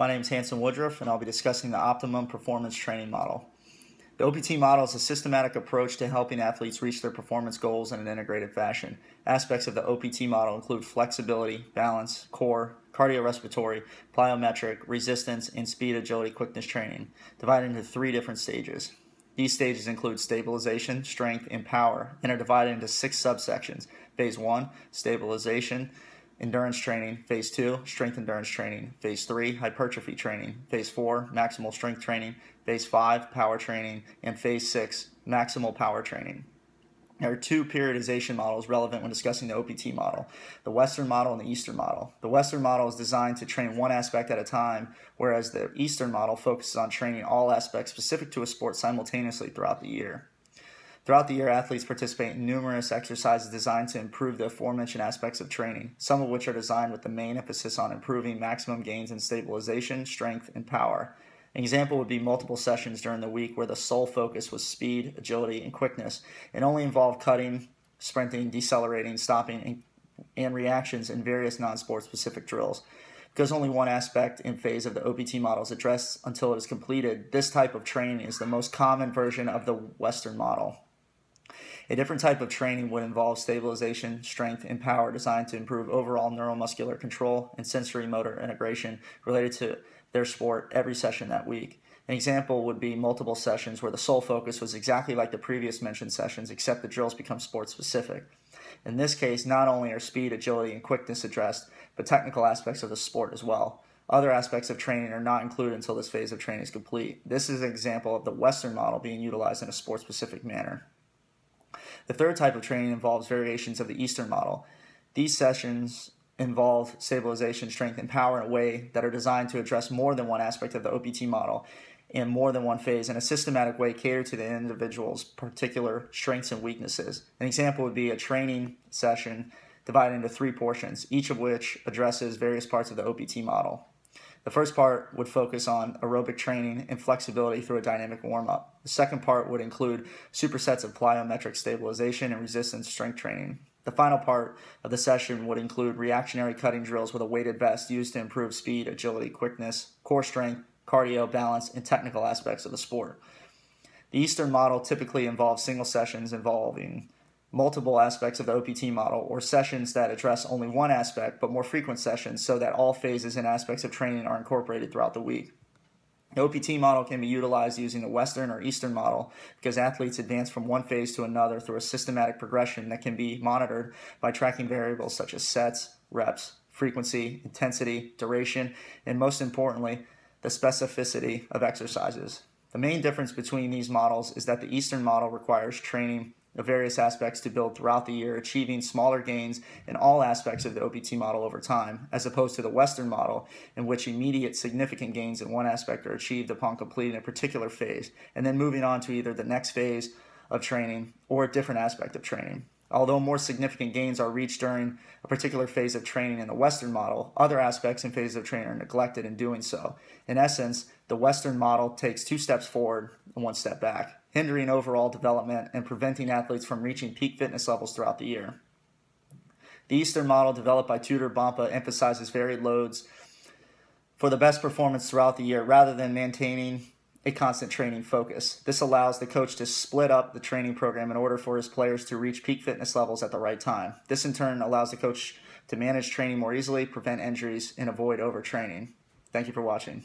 My name is Hanson Woodruff, and I'll be discussing the Optimum Performance Training Model. The OPT model is a systematic approach to helping athletes reach their performance goals in an integrated fashion. Aspects of the OPT model include flexibility, balance, core, cardiorespiratory, plyometric, resistance, and speed, agility, quickness training, divided into 3 different stages. These stages include stabilization, strength, and power, and are divided into 6 subsections. Phase 1, stabilization, endurance training. Phase 2, strength endurance training. Phase 3, hypertrophy training. Phase 4, maximal strength training. Phase 5, power training. And Phase 6, maximal power training. There are 2 periodization models relevant when discussing the OPT model, the Western model and the Eastern model. The Western model is designed to train one aspect at a time, whereas the Eastern model focuses on training all aspects specific to a sport simultaneously throughout the year. Throughout the year, athletes participate in numerous exercises designed to improve the aforementioned aspects of training, some of which are designed with the main emphasis on improving maximum gains in stabilization, strength, and power. An example would be multiple sessions during the week where the sole focus was speed, agility, and quickness, and only involved cutting, sprinting, decelerating, stopping, and reactions in various non-sport specific drills. Because only one aspect and phase of the OPT model is addressed until it is completed, this type of training is the most common version of the Western model. A different type of training would involve stabilization, strength, and power designed to improve overall neuromuscular control and sensory motor integration related to their sport every session that week. An example would be multiple sessions where the sole focus was exactly like the previous mentioned sessions, except the drills become sport specific. In this case, not only are speed, agility, and quickness addressed, but technical aspects of the sport as well. Other aspects of training are not included until this phase of training is complete. This is an example of the Western model being utilized in a sport-specific manner. The third type of training involves variations of the Eastern model. These sessions involve stabilization, strength, and power in a way that are designed to address more than one aspect of the OPT model and more than one phase in a systematic way catered to the individual's particular strengths and weaknesses. An example would be a training session divided into 3 portions, each of which addresses various parts of the OPT model. The first part would focus on aerobic training and flexibility through a dynamic warm-up. The second part would include supersets of plyometric stabilization and resistance strength training. The final part of the session would include reactionary cutting drills with a weighted vest used to improve speed, agility, quickness, core strength, cardio, balance, and technical aspects of the sport. The Eastern model typically involves single sessions involving multiple aspects of the OPT model, or sessions that address only one aspect, but more frequent sessions so that all phases and aspects of training are incorporated throughout the week. The OPT model can be utilized using the Western or Eastern model because athletes advance from one phase to another through a systematic progression that can be monitored by tracking variables such as sets, reps, frequency, intensity, duration, and most importantly, the specificity of exercises. The main difference between these models is that the Eastern model requires training of various aspects to build throughout the year, achieving smaller gains in all aspects of the OPT model over time, as opposed to the Western model, in which immediate significant gains in one aspect are achieved upon completing a particular phase, and then moving on to either the next phase of training or a different aspect of training. Although more significant gains are reached during a particular phase of training in the Western model, other aspects and phases of training are neglected in doing so. In essence, the Western model takes 2 steps forward and 1 step back, hindering overall development and preventing athletes from reaching peak fitness levels throughout the year. The Eastern model, developed by Tudor Bompa, emphasizes varied loads for the best performance throughout the year rather than maintaining a constant training focus. This allows the coach to split up the training program in order for his players to reach peak fitness levels at the right time. This in turn allows the coach to manage training more easily, prevent injuries, and avoid overtraining. Thank you for watching.